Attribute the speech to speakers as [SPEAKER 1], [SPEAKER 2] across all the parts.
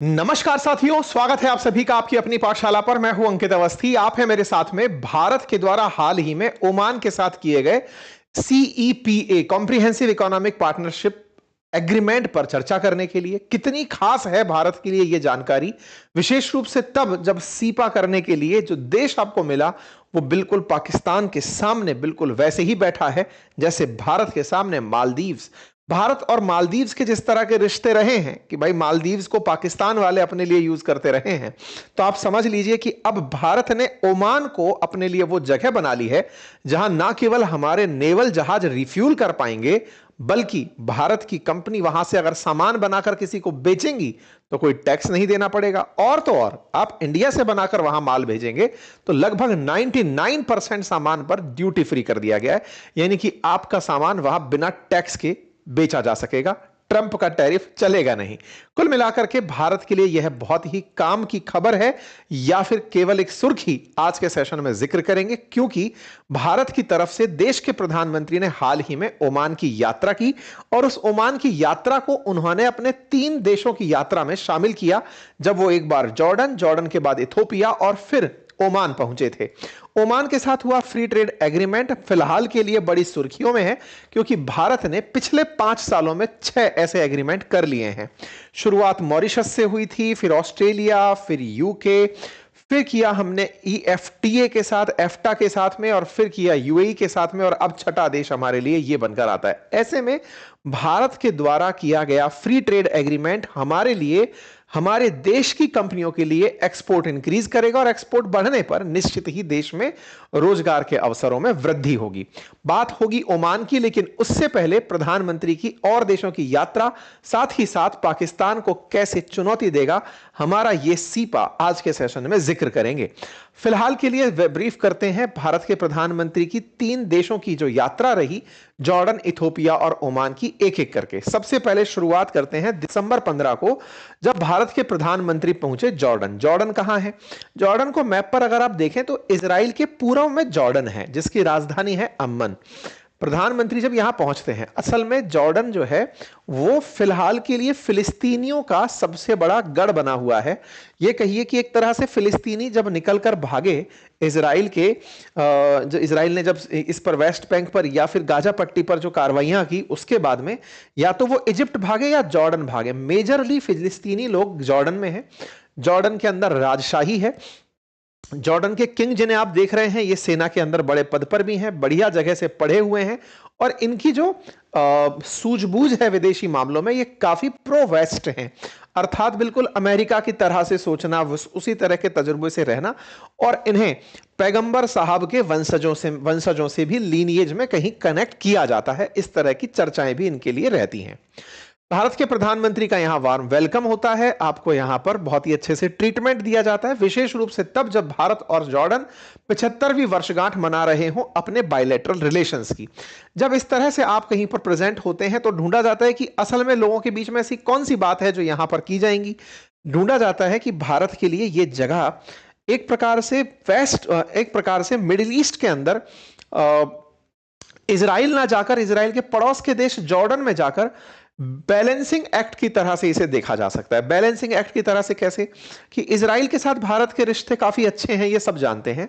[SPEAKER 1] नमस्कार साथियों, स्वागत है आप सभी का आपकी अपनी पाठशाला पर। मैं हूं अंकित अवस्थी। आप हैं मेरे साथ में भारत के द्वारा हाल ही में ओमान के साथ किए गए CEPA comprehensive economic partnership agreement पर चर्चा करने के लिए। कितनी खास है भारत के लिए यह जानकारी, विशेष रूप से तब जब सीपा करने के लिए जो देश आपको मिला वो बिल्कुल पाकिस्तान के सामने बिल्कुल वैसे ही बैठा है जैसे भारत के सामने मालदीव्स। भारत और मालदीव्स के जिस तरह के रिश्ते रहे हैं कि भाई मालदीव्स को पाकिस्तान वाले अपने लिए यूज करते रहे हैं, तो आप समझ लीजिए कि अब भारत ने ओमान को अपने लिए वो जगह बना ली है जहां ना केवल हमारे नेवल जहाज रिफ्यूल कर पाएंगे, बल्कि भारत की कंपनी वहां से अगर सामान बनाकर किसी को बेचेंगी तो कोई टैक्स नहीं देना पड़ेगा। और तो और आप इंडिया से बनाकर वहां माल भेजेंगे तो लगभग 99% सामान पर ड्यूटी फ्री कर दिया गया है, यानी कि आपका सामान वहां बिना टैक्स के बेचा जा सकेगा। ट्रंप का टैरिफ चलेगा नहीं। कुल मिलाकर के भारत के लिए यह बहुत ही काम की खबर है, या फिर केवल एक सुर्खी आज के सेशन में जिक्र करेंगे, क्योंकि भारत की तरफ से देश के प्रधानमंत्री ने हाल ही में ओमान की यात्रा की और उस ओमान की यात्रा को उन्होंने अपने 3 देशों की यात्रा में शामिल किया, जब वो एक बार जॉर्डन के बाद इथोपिया और फिर ओमान पहुंचे थे। ओमान के साथ हुआ फ्री ट्रेड एग्रीमेंट फिलहाल के लिए बड़ी सुर्खियों में है, क्योंकि भारत ने पिछले 5 सालों में 6 ऐसे एग्रीमेंट कर लिए हैं। शुरुआत मॉरिशस से हुई थी, फिर ऑस्ट्रेलिया, फिर यूके, फिर किया हमने ईएफटीए के साथ, एफ्टा के साथ में, और फिर किया यूएई के साथ में, और अब छठा देश हमारे लिए यह बनकर आता है। ऐसे में भारत के द्वारा किया गया फ्री ट्रेड एग्रीमेंट हमारे लिए, हमारे देश की कंपनियों के लिए एक्सपोर्ट इंक्रीज करेगा, और एक्सपोर्ट बढ़ने पर निश्चित ही देश में रोजगार के अवसरों में वृद्धि होगी। बात होगी ओमान की, लेकिन उससे पहले प्रधानमंत्री की और देशों की यात्रा, साथ ही साथ पाकिस्तान को कैसे चुनौती देगा हमारा यह सीपा आज के सेशन में जिक्र करेंगे। फिलहाल के लिए ब्रीफ करते हैं भारत के प्रधानमंत्री की 3 देशों की जो यात्रा रही, जॉर्डन, इथोपिया और ओमान की, एक एक करके। सबसे पहले शुरुआत करते हैं दिसंबर 15 को, जब भारत के प्रधानमंत्री पहुंचे जॉर्डन। जॉर्डन कहां है? जॉर्डन को मैप पर अगर आप देखें तो इजराइल के पूर्व में जॉर्डन है, जिसकी राजधानी है अम्मन। प्रधानमंत्री जब यहां पहुंचते हैं, असल में जॉर्डन जो है वो फिलहाल के लिए फिलिस्तीनियों का सबसे बड़ा गढ़ बना हुआ है। ये कहिए कि एक तरह से फिलिस्तीनी जब निकलकर भागे इजराइल के, जो इजराइल ने जब इस पर वेस्ट बैंक पर या फिर गाजा पट्टी पर जो कार्रवाइयां की, उसके बाद में या तो वो इजिप्ट भागे या जॉर्डन भागे। मेजरली फिलिस्तीनी लोग जॉर्डन में हैं। जॉर्डन के अंदर राजशाही है। जॉर्डन के किंग जिन्हें आप देख रहे हैं, ये सेना के अंदर बड़े पद पर भी हैं, बढ़िया जगह से पढ़े हुए हैं, और इनकी जो सूझबूझ है विदेशी मामलों में, ये काफी प्रो वेस्ट हैं, अर्थात बिल्कुल अमेरिका की तरह से सोचना, उसी तरह के तजुर्बे से रहना, और इन्हें पैगंबर साहब के वंशजों से भी लीनिएज में कहीं कनेक्ट किया जाता है। इस तरह की चर्चाएं भी इनके लिए रहती हैं। भारत के प्रधानमंत्री का यहां वार्म वेलकम होता है, आपको यहां पर बहुत ही अच्छे से ट्रीटमेंट दिया जाता है, विशेष रूप से तब जब भारत और जॉर्डन 75वीं वर्षगांठ मना रहे हों अपने बायलैटरल रिलेशंस की। जब इस तरह से आप कहीं पर प्रेजेंट होते हैं तो ढूंढा जाता है कि असल में लोगों के बीच में ऐसी कौन सी बात है जो यहां पर की जाएंगी। ढूंढा जाता है कि भारत के लिए यह जगह एक प्रकार से मिडिल ईस्ट के अंदर इजराइल ना जाकर, इजराइल के पड़ोस के देश जॉर्डन में जाकर बैलेंसिंग एक्ट की तरह से इसे देखा जा सकता है। बैलेंसिंग एक्ट की तरह से कैसे? कि इजराइल के साथ भारत के रिश्ते काफी अच्छे हैं, ये सब जानते हैं।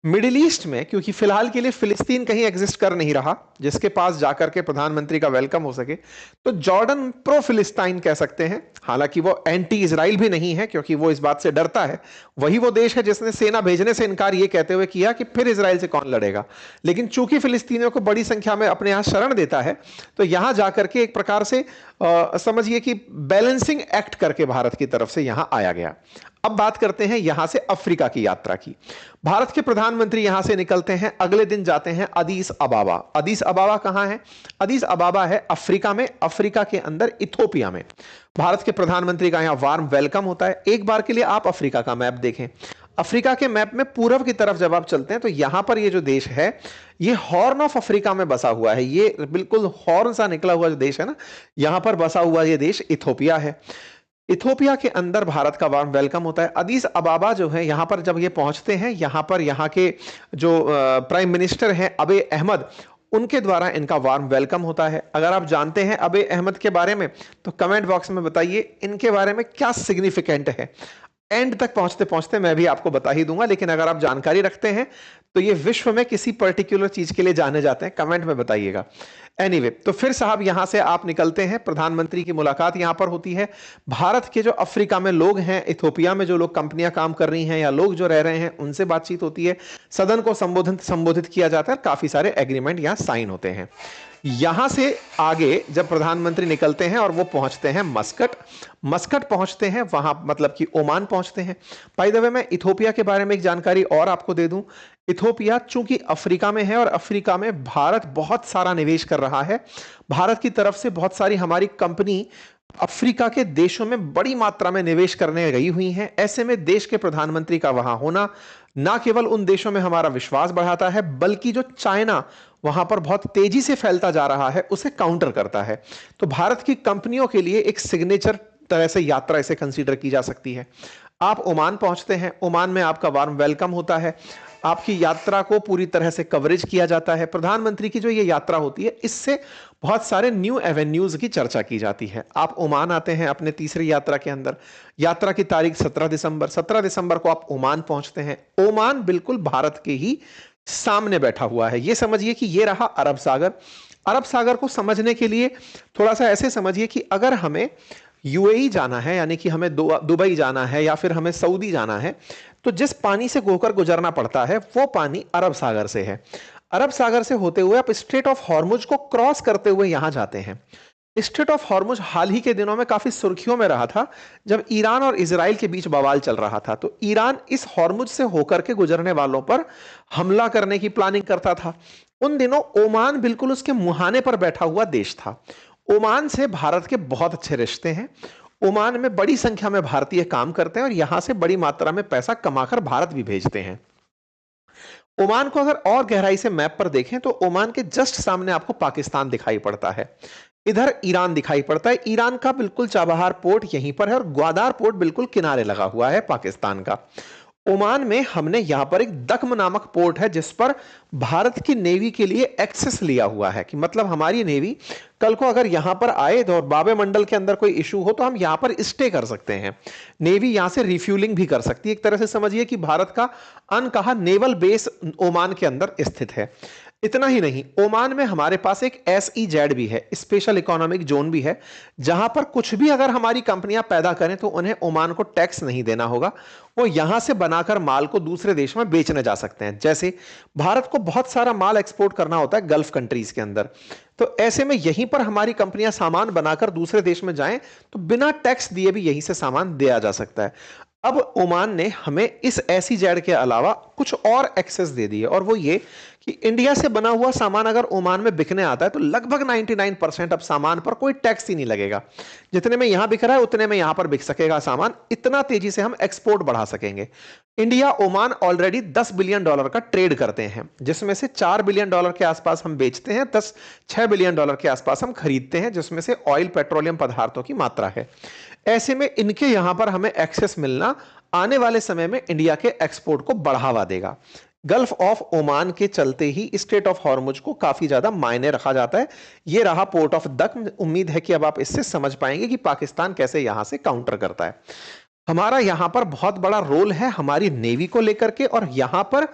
[SPEAKER 1] मिडिल ईस्ट में क्योंकि फिलहाल के लिए फिलिस्तीन कहीं एग्जिस्ट कर नहीं रहा जिसके पास जाकर के प्रधानमंत्री का वेलकम हो सके, तो जॉर्डन प्रो फिलिस्तीन कह सकते हैं। हालांकि वो एंटी इजराइल भी नहीं है, क्योंकि वो इस बात से डरता है। वही वो देश है जिसने सेना भेजने से इनकार ये कहते हुए किया कि फिर इजराइल से कौन लड़ेगा। लेकिन चूंकि फिलिस्तीनियों को बड़ी संख्या में अपने यहां शरण देता है, तो यहां जाकर के एक प्रकार से समझिए कि बैलेंसिंग एक्ट करके भारत की तरफ से यहां आया गया। अब बात करते हैं यहां से अफ्रीका की यात्रा की। भारत के प्रधानमंत्री यहां से निकलते हैं, अगले दिन जाते हैं अदीस अबाबा। अदीस अबाबा कहां है? अदीस अबाबा है अफ्रीका में, अफ्रीका के अंदर इथोपिया में। भारत के प्रधानमंत्री का यहां वार्म वेलकम होता है। एक बार के लिए आप अफ्रीका का मैप देखें। अफ्रीका के मैप में पूर्व की तरफ जब आप चलते हैं तो यहां पर ये जो देश है, ये हॉर्न ऑफ अफ्रीका में बसा हुआ है। ये बिल्कुल हॉर्न सा निकला हुआ जो देश है ना, यहां पर बसा हुआ ये देश इथोपिया है। इथोपिया के अंदर भारत का वार्म वेलकम होता है। अदीस अबाबा जो है, यहां पर जब ये पहुंचते हैं, यहां पर यहां के जो प्राइम मिनिस्टर हैं अबे अहमद, उनके द्वारा इनका वार्म वेलकम होता है। अगर आप जानते हैं अबे अहमद के बारे में तो कमेंट बॉक्स में बताइए इनके बारे में क्या सिग्निफिकेंट है। एंड तक पहुंचते पहुंचते मैं भी आपको बता ही दूंगा, लेकिन अगर आप जानकारी रखते हैं तो ये विश्व में किसी पर्टिकुलर चीज के लिए जाने जाते हैं, कमेंट में बताइएगा। एनीवे, तो फिर साहब यहां से आप निकलते हैं, प्रधानमंत्री की मुलाकात यहां पर होती है। भारत के जो अफ्रीका में लोग हैं, इथोपिया में जो लोग कंपनियां काम कर रही हैं या लोग जो रह रहे हैं, उनसे बातचीत होती है। सदन को संबोधित किया जाता है, काफी सारे एग्रीमेंट यहां साइन होते हैं। यहां से आगे जब प्रधानमंत्री निकलते हैं और वो पहुंचते हैं मस्कट, मस्कट पहुंचते हैं, वहां मतलब कि ओमान पहुंचते हैं। बाय द वे, मैं इथोपिया के बारे में एक जानकारी और आपको दे दूं। इथोपिया चूंकि अफ्रीका में है और अफ्रीका में भारत बहुत सारा निवेश कर रहा है, भारत की तरफ से बहुत सारी हमारी कंपनी अफ्रीका के देशों में बड़ी मात्रा में निवेश करने गई हुई हैं। ऐसे में देश के प्रधानमंत्री का वहां होना ना केवल उन देशों में हमारा विश्वास बढ़ाता है, बल्कि जो चाइना वहां पर बहुत तेजी से फैलता जा रहा है उसे काउंटर करता है। तो भारत की कंपनियों के लिए एक सिग्नेचर तरह से यात्रा इसे कंसीडर की जा सकती है। आप ओमान पहुंचते हैं, ओमान में आपका वार्म वेलकम होता है, आपकी यात्रा को पूरी तरह से कवरेज किया जाता है। प्रधानमंत्री की जो ये यात्रा होती है, इससे बहुत सारे न्यू एवेन्यूज की चर्चा की जाती है। आप ओमान आते हैं अपने तीसरी यात्रा के अंदर। यात्रा की तारीख 17 दिसंबर को आप ओमान पहुंचते हैं। ओमान बिल्कुल भारत के ही सामने बैठा हुआ है। यह समझिए कि यह रहा अरब सागर। अरब सागर को समझने के लिए थोड़ा सा ऐसे समझिए कि अगर हमें यूएई जाना है, यानी कि हमें दुबई जाना है या फिर हमें सऊदी जाना है, तो जिस पानी से होकर गुजरना पड़ता है वो पानी अरब सागर से है। अरब सागर से होते हुए आप स्ट्रेट ऑफ हॉर्मुज को क्रॉस करते हुए यहां जाते हैं। स्ट्रेट ऑफ हॉर्मुज हाल ही के दिनों में काफी सुर्खियों में रहा था, जब ईरान और इजराइल के बीच बवाल चल रहा था। तो ईरान इस हॉर्मुज से होकर के गुजरने वालों पर हमला करने की प्लानिंग करता था। उन दिनों ओमान बिल्कुल उसके मुहाने पर बैठा हुआ देश था। ओमान से भारत के बहुत अच्छे रिश्ते हैं। ओमान में बड़ी संख्या में भारतीय काम करते हैं और यहां से बड़ी मात्रा में पैसा कमाकर भारत भी भेजते हैं। ओमान को अगर और गहराई से मैप पर देखें तो ओमान के जस्ट सामने आपको पाकिस्तान दिखाई पड़ता है, इधर ईरान दिखाई पड़ता है। ईरान का बिल्कुल चाबहार पोर्ट यहीं पर है और ग्वादार पोर्ट बिल्कुल किनारे लगा हुआ है पाकिस्तान का। ओमान में हमने यहां पर एक दख्म नामक पोर्ट है जिस पर भारत की नेवी के लिए एक्सेस लिया हुआ है, कि मतलब हमारी नेवी कल को अगर यहां पर आए तो और बाबे मंडल के अंदर कोई इशू हो तो हम यहां पर स्टे कर सकते हैं। नेवी यहां से रिफ्यूलिंग भी कर सकती है। एक तरह से समझिए कि भारत का अनकहा नेवल बेस ओमान के अंदर स्थित है। इतना ही नहीं, ओमान में हमारे पास एक SEZ भी है, स्पेशल इकोनॉमिक जोन भी है, जहां पर कुछ भी अगर हमारी कंपनियां पैदा करें तो उन्हें ओमान को टैक्स नहीं देना होगा। वो यहां से बनाकर माल को दूसरे देश में बेचने जा सकते हैं। जैसे भारत को बहुत सारा माल एक्सपोर्ट करना होता है गल्फ कंट्रीज के अंदर, तो ऐसे में यहीं पर हमारी कंपनियां सामान बनाकर दूसरे देश में जाएं तो बिना टैक्स दिए भी यहीं से सामान दिया जा सकता है। अब ओमान ने हमें इस SEZ के अलावा कुछ और एक्सेस दे दी है, और वो ये कि इंडिया से बना हुआ सामान अगर ओमान में बिकने आता है तो लगभग 99% अब सामान पर कोई टैक्स ही नहीं लगेगा। जितने में यहां बिक रहा है उतने में यहां पर बिक सकेगा सामान। इतना तेजी से हम एक्सपोर्ट बढ़ा सकेंगे। इंडिया ओमान ऑलरेडी $10 बिलियन का ट्रेड करते हैं, जिसमें से $4 बिलियन के आसपास हम बेचते हैं, 6 बिलियन डॉलर के आसपास हम खरीदते हैं, जिसमें से ऑयल पेट्रोलियम पदार्थों की मात्रा है। ऐसे में इनके यहां पर हमें एक्सेस मिलना आने वाले समय में इंडिया के एक्सपोर्ट को बढ़ावा देगा। गल्फ ऑफ ओमान के चलते ही स्ट्रेट ऑफ हॉर्मुज को काफी ज्यादा मायने रखा जाता है। यह रहा पोर्ट ऑफ दख्म। उम्मीद है कि अब आप इससे समझ पाएंगे कि पाकिस्तान कैसे यहां से काउंटर करता है। हमारा यहां पर बहुत बड़ा रोल है हमारी नेवी को लेकर के, और यहां पर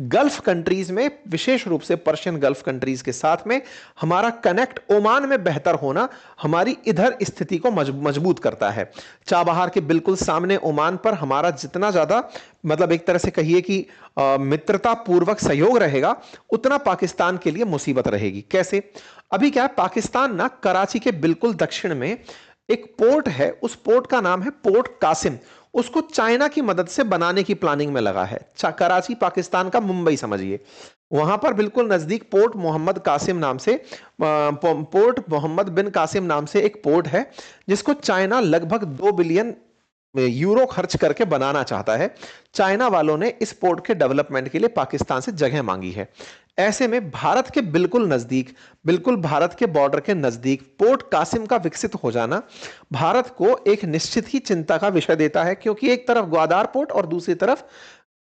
[SPEAKER 1] गल्फ कंट्रीज में, विशेष रूप से पर्शियन गल्फ कंट्रीज के साथ में हमारा कनेक्ट ओमान में बेहतर होना हमारी इधर स्थिति को मजबूत करता है। चाबहार के बिल्कुल सामने ओमान पर हमारा जितना ज्यादा, मतलब एक तरह से कहिए कि मित्रता पूर्वक सहयोग रहेगा, उतना पाकिस्तान के लिए मुसीबत रहेगी। कैसे? अभी क्या है, पाकिस्तान ना कराची के बिल्कुल दक्षिण में एक पोर्ट है, उस पोर्ट का नाम है पोर्ट कासिम। उसको चाइना की मदद से बनाने की प्लानिंग में लगा है। कराची पाकिस्तान का मुंबई समझिए। वहां पर बिल्कुल नजदीक पोर्ट मोहम्मद कासिम नाम से, पोर्ट मोहम्मद बिन कासिम नाम से एक पोर्ट है, जिसको चाइना लगभग 2 बिलियन यूरो खर्च करके बनाना चाहता है। चाइना वालों ने इस पोर्ट के डेवलपमेंट के लिए पाकिस्तान से जगह मांगी है। ऐसे में भारत के बिल्कुल नजदीक, बिल्कुल भारत के बॉर्डर के नजदीक पोर्ट कासिम का विकसित हो जाना भारत को एक निश्चित ही चिंता का विषय देता है, क्योंकि एक तरफ ग्वादार पोर्ट और दूसरी तरफ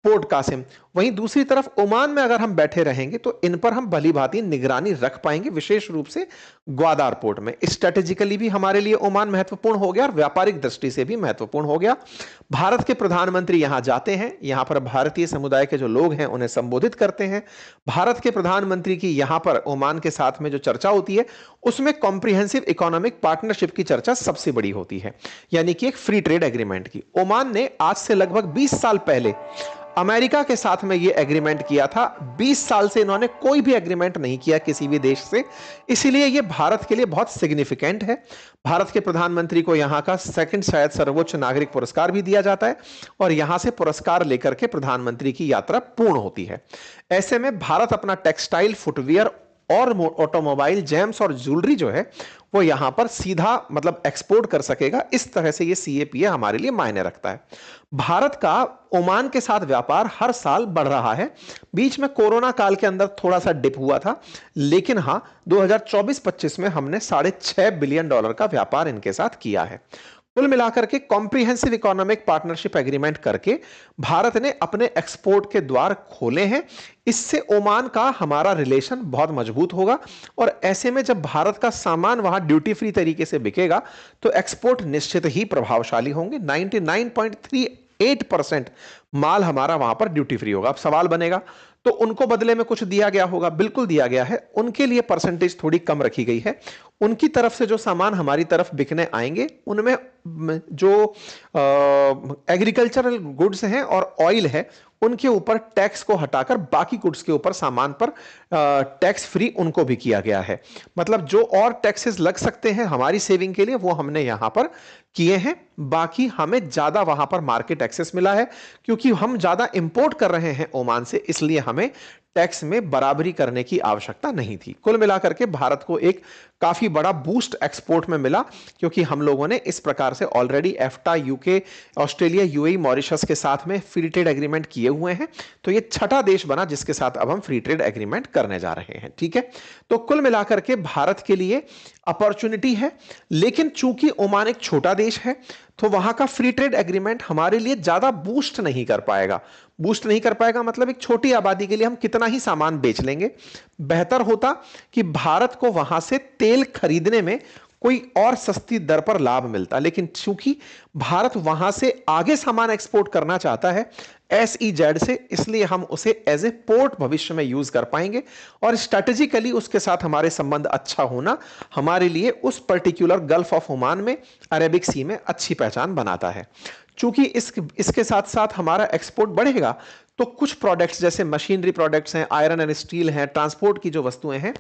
[SPEAKER 1] पोर्ट कासिम। वहीं दूसरी तरफ ओमान में अगर हम बैठे रहेंगे तो इन पर हम भली भांति निगरानी रख पाएंगे, विशेष रूप से ग्वादार पोर्ट में। स्ट्रेटेजिकली भी हमारे लिए ओमान महत्वपूर्ण हो गया और व्यापारिक दृष्टि से भी महत्वपूर्ण हो गया। भारत के प्रधानमंत्री यहां जाते हैं, यहां पर भारतीय समुदाय के जो लोग हैं उन्हें संबोधित करते हैं। भारत के प्रधानमंत्री की यहां पर ओमान के साथ में जो चर्चा होती है उसमें कॉम्प्रिहेंसिव इकोनॉमिक पार्टनरशिप की चर्चा सबसे बड़ी होती है, यानी कि एक फ्री ट्रेड एग्रीमेंट की। ओमान ने आज से लगभग 20 साल पहले अमेरिका के साथ में यह एग्रीमेंट किया था। 20 साल से इन्होंने कोई भी एग्रीमेंट नहीं किया किसी भी देश से, इसीलिए यह भारत के लिए बहुत सिग्निफिकेंट है। भारत के प्रधानमंत्री को यहां का सेकंड शायद सर्वोच्च नागरिक पुरस्कार भी दिया जाता है और यहां से पुरस्कार लेकर के प्रधानमंत्री की यात्रा पूर्ण होती है। ऐसे में भारत अपना टेक्सटाइल, फुटवियर और ऑटोमोबाइल, जेम्स और ज्वेलरी जो है वो यहां पर सीधा मतलब एक्सपोर्ट कर सकेगा। इस तरह से ये सीएपीए हमारे लिए मायने रखता है। भारत का ओमान के साथ व्यापार हर साल बढ़ रहा है। बीच में कोरोना काल के अंदर थोड़ा सा डिप हुआ था, लेकिन हां 2024-25 में हमने $6.5 बिलियन का व्यापार इनके साथ किया है। कुल मिलाकर के कॉम्प्रिहेंसिव इकोनॉमिक पार्टनरशिप एग्रीमेंट करके भारत ने अपने एक्सपोर्ट के द्वार खोले हैं। इससे ओमान का हमारा रिलेशन बहुत मजबूत होगा और ऐसे में जब भारत का सामान वहां ड्यूटी फ्री तरीके से बिकेगा तो एक्सपोर्ट निश्चित ही प्रभावशाली होंगे। 99.38% माल हमारा वहां पर ड्यूटी फ्री होगा। अब सवाल बनेगा तो उनको बदले में कुछ दिया गया होगा? बिल्कुल दिया गया है। उनके लिए परसेंटेज थोड़ी कम रखी गई है। उनकी तरफ से जो सामान हमारी तरफ बिकने आएंगे उनमें जो एग्रीकल्चरल गुड्स हैं और ऑयल है उनके ऊपर टैक्स को हटाकर बाकी गुड्स के ऊपर सामान पर टैक्स फ्री उनको भी किया गया है। मतलब जो और टैक्सेस लग सकते हैं हमारी सेविंग के लिए वो हमने यहां पर किए हैं। बाकी हमें ज्यादा वहां पर मार्केट एक्सेस मिला है क्योंकि हम ज्यादा इंपोर्ट कर रहे हैं ओमान से, इसलिए हमें टैक्स में बराबरी करने की आवश्यकता नहीं थी। कुल मिलाकर के भारत को एक काफी बड़ा बूस्ट एक्सपोर्ट में मिला क्योंकि हम लोगों ने इस प्रकार से already EFTA, UK, Australia, UAE, Mauritius के साथ में फ्री ट्रेड एग्रीमेंट किए हुए हैं। तो ये छठा देश बना जिसके साथ अब हम फ्री ट्रेड एग्रीमेंट करने जा रहे हैं। ठीक है, तो कुल मिलाकर के भारत के लिए अपॉर्चुनिटी है, लेकिन चूंकि ओमान एक छोटा देश है तो वहां का फ्री ट्रेड एग्रीमेंट हमारे लिए ज्यादा बूस्ट नहीं कर पाएगा। बूस्ट नहीं कर पाएगा मतलब एक छोटी आबादी के लिए हम कितना ही सामान बेच लेंगे। बेहतर होता कि भारत को वहां से तेल खरीदने में कोई और सस्ती दर पर लाभ मिलता, लेकिन चूंकि भारत वहां से आगे सामान एक्सपोर्ट करना चाहता है SEZ से, इसलिए हम उसे एज ए पोर्ट भविष्य में यूज कर पाएंगे और स्ट्रेटेजिकली उसके साथ हमारे संबंध अच्छा होना हमारे लिए उस पर्टिकुलर गल्फ ऑफ ओमान में, अरेबिक सी में अच्छी पहचान बनाता है। चूंकि इसके साथ साथ हमारा एक्सपोर्ट बढ़ेगा तो कुछ प्रोडक्ट्स जैसे मशीनरी प्रोडक्ट्स हैं, आयरन एंड स्टील हैं, ट्रांसपोर्ट की जो वस्तुएं हैं,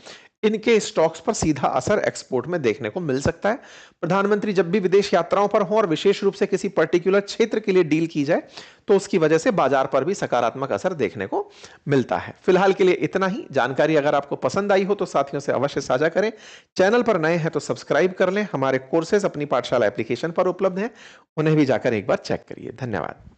[SPEAKER 1] इनके स्टॉक्स पर सीधा असर एक्सपोर्ट में देखने को मिल सकता है। प्रधानमंत्री जब भी विदेश यात्राओं पर हों और विशेष रूप से किसी पर्टिकुलर क्षेत्र के लिए डील की जाए तो उसकी वजह से बाजार पर भी सकारात्मक असर देखने को मिलता है। फिलहाल के लिए इतना ही। जानकारी अगर आपको पसंद आई हो तो साथियों से अवश्य साझा करें। चैनल पर नए हैं तो सब्सक्राइब कर लें। हमारे कोर्सेज अपनी पाठशाला एप्लीकेशन पर उपलब्ध हैं, उन्हें भी जाकर एक बार चेक करिए। धन्यवाद।